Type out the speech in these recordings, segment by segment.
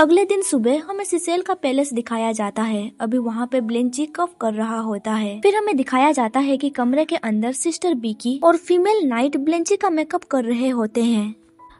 अगले दिन सुबह हमें सिसेल का पैलेस दिखाया जाता है। अभी वहाँ पे ब्लेंची कफ कर रहा होता है। फिर हमें दिखाया जाता है कि कमरे के अंदर सिस्टर बीकी और फीमेल नाइट ब्लेंची का मेकअप कर रहे होते हैं।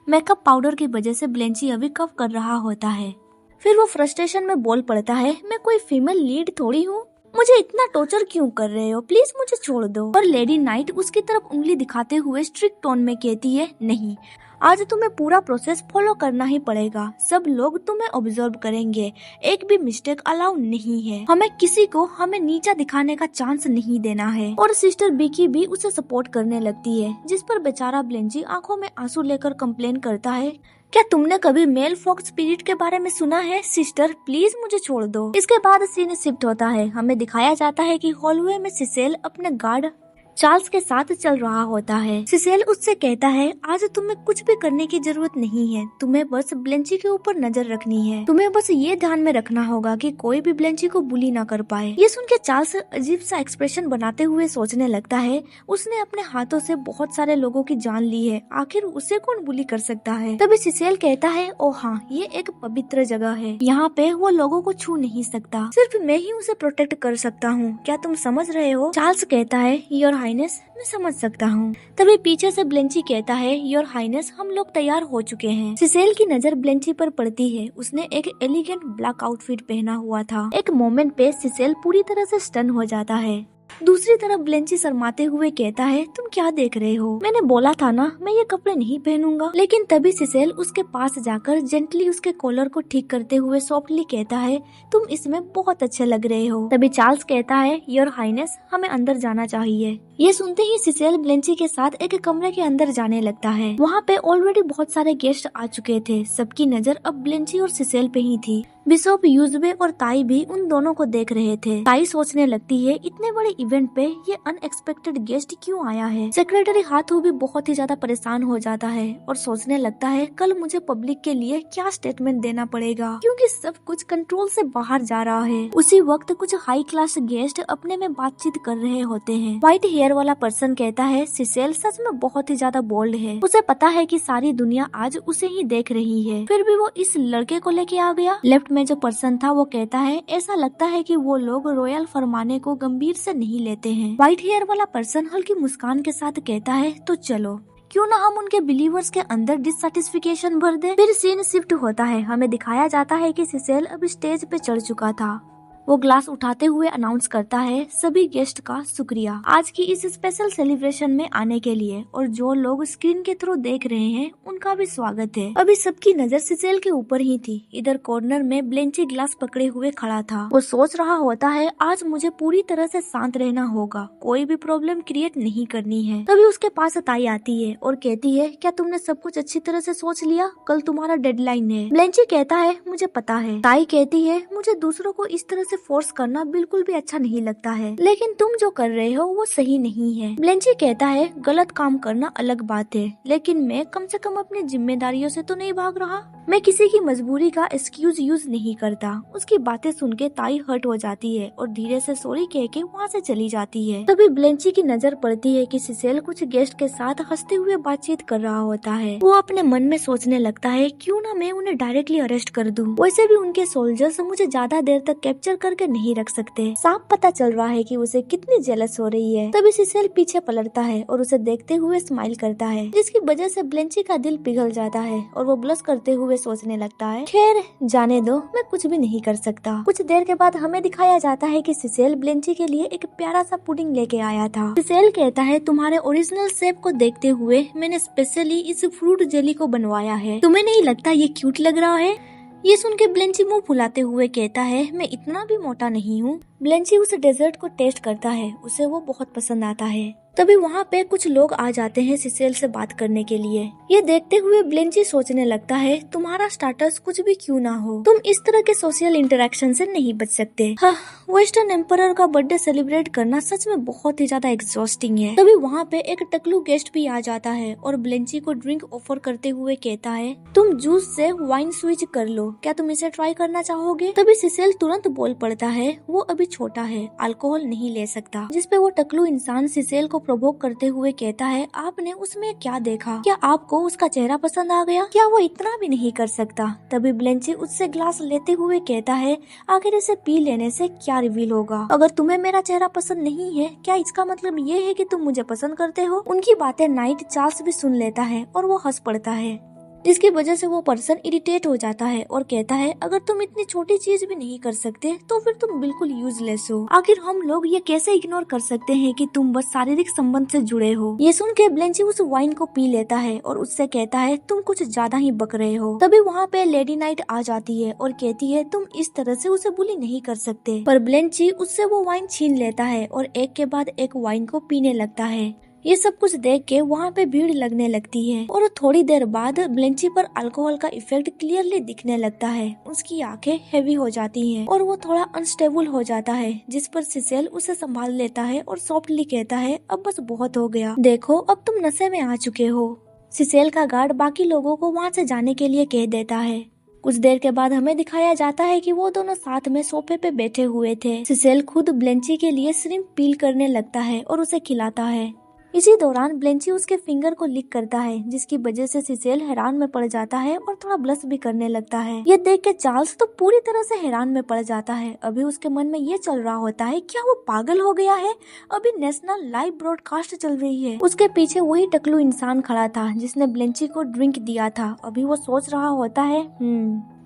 मेकअप पाउडर की वजह से ब्लेंची अभी कफ कर रहा होता है। फिर वो फ्रस्ट्रेशन में बोल पड़ता है, मैं कोई फीमेल लीड थोड़ी हूँ, मुझे इतना टॉर्चर क्यों कर रहे हो, प्लीज मुझे छोड़ दो। और लेडी नाइट उसकी तरफ उंगली दिखाते हुए स्ट्रिक्ट टोन में कहती है, नहीं, आज तुम्हें पूरा प्रोसेस फॉलो करना ही पड़ेगा। सब लोग तुम्हें ऑब्जर्व करेंगे, एक भी मिस्टेक अलाउ नहीं है। हमें किसी को हमें नीचा दिखाने का चांस नहीं देना है। और सिस्टर बीकी भी उसे सपोर्ट करने लगती है, जिस पर बेचारा ब्लेंची आंखों में आंसू लेकर कंप्लेन करता है, क्या तुमने कभी मेल फॉक्स स्पिरिट के बारे में सुना है? सिस्टर प्लीज मुझे छोड़ दो। इसके बाद सीन शिफ्ट होता है। हमें दिखाया जाता है कि हॉलवे में सिसेल अपने गार्ड चार्ल्स के साथ चल रहा होता है। सिसेल उससे कहता है, आज तुम्हें कुछ भी करने की जरूरत नहीं है, तुम्हें बस ब्लेंची के ऊपर नजर रखनी है। तुम्हें बस ये ध्यान में रखना होगा कि कोई भी ब्लेंची को बुली ना कर पाए। ये सुन के चार्ल्स अजीब सा एक्सप्रेशन बनाते हुए सोचने लगता है, उसने अपने हाथों से बहुत सारे लोगों की जान ली है, आखिर उसे कौन बुली कर सकता है। तभी सिसेल कहता है, ओ हाँ, ये एक पवित्र जगह है, यहाँ पे वो लोगों को छू नहीं सकता, सिर्फ मैं ही उसे प्रोटेक्ट कर सकता हूँ, क्या तुम समझ रहे हो? चार्ल्स कहता है, योर हाइनेस, मैं समझ सकता हूँ। तभी पीछे से ब्लेंची कहता है, योर हाइनेस, हम लोग तैयार हो चुके हैं। सिसेल की नजर ब्लेंची पर पड़ती है। उसने एक एलिगेंट ब्लैक आउटफिट पहना हुआ था। एक मोमेंट पे सिसेल पूरी तरह से स्टन हो जाता है। दूसरी तरफ ब्लेंची शर्माते हुए कहता है, तुम क्या देख रहे हो, मैंने बोला था ना, मैं ये कपड़े नहीं पहनूंगा। लेकिन तभी सिसेल उसके पास जाकर जेंटली उसके कॉलर को ठीक करते हुए सॉफ्टली कहता है, तुम इसमें बहुत अच्छे लग रहे हो। तभी चार्ल्स कहता है, योर हाइनेस, हमें अंदर जाना चाहिए। ये सुनते ही सिसेल ब्लेंची के साथ एक कमरे के अंदर जाने लगता है। वहाँ पे ऑलरेडी बहुत सारे गेस्ट आ चुके थे। सबकी नजर अब ब्लेंची और सिसेल पे ही थी। बिशप, यूजबे और ताई भी उन दोनों को देख रहे थे। ताई सोचने लगती है, इतने बड़े इवेंट पे ये अनएक्सपेक्टेड गेस्ट क्यों आया है। सेक्रेटरी हाथू भी बहुत ही ज्यादा परेशान हो जाता है और सोचने लगता है, कल मुझे पब्लिक के लिए क्या स्टेटमेंट देना पड़ेगा, क्योंकि सब कुछ कंट्रोल से बाहर जा रहा है। उसी वक्त कुछ हाई क्लास गेस्ट अपने में बातचीत कर रहे होते हैं। व्हाइट हेयर वाला पर्सन कहता है, सिसेल सच में बहुत ही ज्यादा बोल्ड है, उसे पता है कि सारी दुनिया आज उसे ही देख रही है, फिर भी वो इस लड़के को लेके आ गया। लेफ्ट में जो पर्सन था वो कहता है, ऐसा लगता है कि वो लोग रॉयल फरमाने को गंभीर से नहीं लेते हैं। व्हाइट हेयर वाला पर्सन हल्की मुस्कान के साथ कहता है, तो चलो, क्यों ना हम उनके बिलीवर्स के अंदर डिससैटिस्फिकेशन भर दे। फिर सीन शिफ्ट होता है। हमें दिखाया जाता है कि सिसेल अब स्टेज पे चढ़ चुका था। वो ग्लास उठाते हुए अनाउंस करता है, सभी गेस्ट का शुक्रिया आज की इस स्पेशल सेलिब्रेशन में आने के लिए, और जो लोग स्क्रीन के थ्रू देख रहे हैं उनका भी स्वागत है। अभी सबकी नजर सिसेल के ऊपर ही थी। इधर कॉर्नर में ब्लेंची ग्लास पकड़े हुए खड़ा था। वो सोच रहा होता है, आज मुझे पूरी तरह से शांत रहना होगा, कोई भी प्रॉब्लम क्रिएट नहीं करनी है। तभी उसके पास ताई आती है और कहती है, क्या तुमने सब कुछ अच्छी तरह से सोच लिया, कल तुम्हारा डेडलाइन है। ब्लेंची कहता है, मुझे पता है। ताई कहती है, मुझे दूसरों को इस तरह से फोर्स करना बिल्कुल भी अच्छा नहीं लगता है, लेकिन तुम जो कर रहे हो वो सही नहीं है। ब्लेंची कहता है, गलत काम करना अलग बात है, लेकिन मैं कम से कम अपनी जिम्मेदारियों से तो नहीं भाग रहा, मैं किसी की मजबूरी का एक्सक्यूज यूज नहीं करता। उसकी बातें सुन के ताई हर्ट हो जाती है और धीरे से सॉरी कह के वहाँ से चली जाती है। तभी ब्लेंची की नजर पड़ती है कि सिसेल कुछ गेस्ट के साथ हंसते हुए बातचीत कर रहा होता है। वो अपने मन में सोचने लगता है, क्यों ना मैं उन्हें डायरेक्टली अरेस्ट कर दूं, वैसे भी उनके सोल्जर्स मुझे ज्यादा देर तक कैप्चर करके नहीं रख सकते। साफ पता चल रहा है कि उसे कितनी जेलस हो रही है। तभी सिसेल पीछे पलटता है और उसे देखते हुए स्माइल करता है, जिसकी वजह से ब्लेंची का दिल पिघल जाता है और वो ब्लश करते हुए सोचने लगता है, खैर जाने दो, मैं कुछ भी नहीं कर सकता। कुछ देर के बाद हमें दिखाया जाता है कि सिसेल ब्लेंची के लिए एक प्यारा सा पुडिंग लेके आया था। सिसेल कहता है, तुम्हारे ओरिजिनल शेप को देखते हुए मैंने स्पेशली इस फ्रूट जेली को बनवाया है, तुम्हें नहीं लगता ये क्यूट लग रहा है? ये सुन के ब्लेंची मुंह फुलाते हुए कहता है, मैं इतना भी मोटा नहीं हूँ। ब्लेंची उस डेजर्ट को टेस्ट करता है, उसे वो बहुत पसंद आता है। तभी वहाँ पे कुछ लोग आ जाते हैं सिसेल से बात करने के लिए। ये देखते हुए ब्लेंची सोचने लगता है, तुम्हारा स्टाटस कुछ भी क्यों ना हो, तुम इस तरह के सोशल इंटरेक्शन से नहीं बच सकते। हाँ, वेस्टर्न एम्परर का बर्थडे सेलिब्रेट करना सच में बहुत ही ज्यादा एग्जॉस्टिंग है। तभी वहाँ पे एक टकलू गेस्ट भी आ जाता है और ब्लेंची को ड्रिंक ऑफर करते हुए कहता है, तुम जूस से वाइन स्विच कर लो, क्या तुम इसे ट्राई करना चाहोगे? तभी सिसेल तुरंत बोल पड़ता है, वो अभी छोटा है, अल्कोहल नहीं ले सकता। जिसपे वो टकलू इंसान सिसेल को प्रोवोक करते हुए कहता है, आपने उसमें क्या देखा? क्या आपको उसका चेहरा पसंद आ गया? क्या वो इतना भी नहीं कर सकता? तभी ब्लेंची उससे ग्लास लेते हुए कहता है, आखिर इसे पी लेने से क्या रिवील होगा? अगर तुम्हें मेरा चेहरा पसंद नहीं है, क्या इसका मतलब ये है कि तुम मुझे पसंद करते हो? उनकी बातें नाइट चार्ल्स भी सुन लेता है और वो हंस पड़ता है, जिसकी वजह से वो पर्सन इरिटेट हो जाता है और कहता है, अगर तुम इतनी छोटी चीज भी नहीं कर सकते तो फिर तुम बिल्कुल यूजलेस हो। आखिर हम लोग ये कैसे इग्नोर कर सकते हैं कि तुम बस शारीरिक संबंध से जुड़े हो? ये सुन के ब्लेंची उस वाइन को पी लेता है और उससे कहता है, तुम कुछ ज्यादा ही बक रहे हो। तभी वहाँ पे लेडी नाइट आ जाती है और कहती है, तुम इस तरह से उसे बुली नहीं कर सकते। पर ब्लेंची उससे वो वाइन छीन लेता है और एक के बाद एक वाइन को पीने लगता है। ये सब कुछ देख के वहाँ पे भीड़ लगने लगती है और थोड़ी देर बाद ब्लेंची पर अल्कोहल का इफेक्ट क्लियरली दिखने लगता है। उसकी आंखें हेवी हो जाती हैं और वो थोड़ा अनस्टेबल हो जाता है, जिस पर सिसेल उसे संभाल लेता है और सॉफ्टली कहता है, अब बस बहुत हो गया, देखो अब तुम नशे में आ चुके हो। सिसेल का गार्ड बाकी लोगों को वहाँ से जाने के लिए कह देता है। कुछ देर के बाद हमें दिखाया जाता है कि वो दोनों साथ में सोफे पे बैठे हुए थे। सिसेल खुद ब्लेंची के लिए श्रिम्प पील करने लगता है और उसे खिलाता है। इसी दौरान ब्लेंची उसके फिंगर को लिक करता है, जिसकी वजह से सिसेल हैरान में पड़ जाता है और थोड़ा ब्लश भी करने लगता है। ये देख के चार्ल्स तो पूरी तरह से हैरान में पड़ जाता है। अभी उसके मन में ये चल रहा होता है, क्या वो पागल हो गया है? अभी नेशनल लाइव ब्रॉडकास्ट चल रही है। उसके पीछे वही टकलू इंसान खड़ा था जिसने ब्लेंची को ड्रिंक दिया था। अभी वो सोच रहा होता है,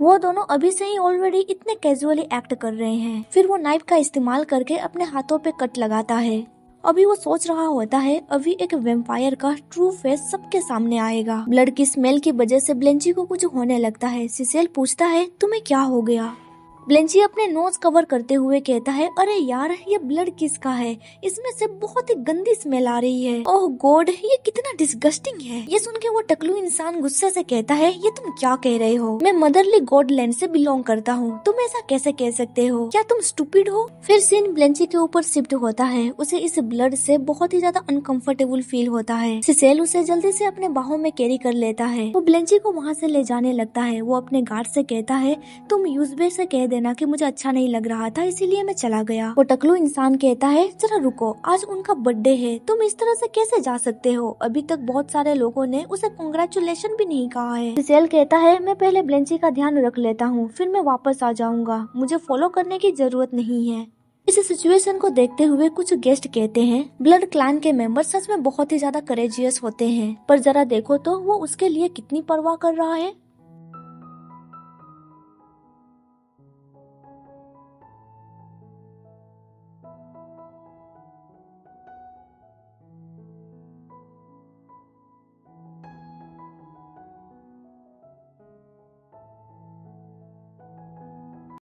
वो दोनों अभी से ही ऑलरेडी इतने कैजुअली एक्ट कर रहे हैं। फिर वो नाइफ का इस्तेमाल करके अपने हाथों पे कट लगाता है। अभी वो सोच रहा होता है, अभी एक वेम्पायर का ट्रू फेस सबके सामने आएगा। ब्लड की स्मेल की वजह से ब्लेंची को कुछ होने लगता है। सिसेल पूछता है, तुम्हें क्या हो गया? ब्लेंची अपने नोज कवर करते हुए कहता है, अरे यार ये ब्लड किसका है? इसमें से बहुत ही गंदी स्मेल आ रही है। ओह गॉड, ये कितना डिस्गस्टिंग है। ये सुन के वो टकलू इंसान गुस्से से कहता है, ये तुम क्या कह रहे हो? मैं मदरली गॉडलैंड से बिलोंग करता हूँ, तुम ऐसा कैसे कह सकते हो? क्या तुम स्टूपिड हो? फिर सीन ब्लेंची के ऊपर शिफ्ट होता है। उसे इस ब्लड से बहुत ही ज्यादा अनकंफर्टेबल फील होता है। सिसेल उसे जल्दी से अपने बाहों में कैरी कर लेता है। वो ब्लेंची को वहाँ से ले जाने लगता है। वो अपने गार्ड से कहता है, तुम यूजबे से कह देना कि मुझे अच्छा नहीं लग रहा था, इसीलिए मैं चला गया। वो टकलू इंसान कहता है, जरा रुको, आज उनका बर्थडे है, तुम इस तरह से कैसे जा सकते हो? अभी तक बहुत सारे लोगों ने उसे कांग्रेचुलेशन भी नहीं कहा है। सिसेल कहता है, मैं पहले ब्लेंची का ध्यान रख लेता हूँ, फिर मैं वापस आ जाऊंगा, मुझे फॉलो करने की जरूरत नहीं है। इस सिचुएशन को देखते हुए कुछ गेस्ट कहते हैं, ब्लड क्लैन के मेंबर सच में बहुत ही ज्यादा करेजियस होते हैं, पर जरा देखो तो वो उसके लिए कितनी परवाह कर रहा है।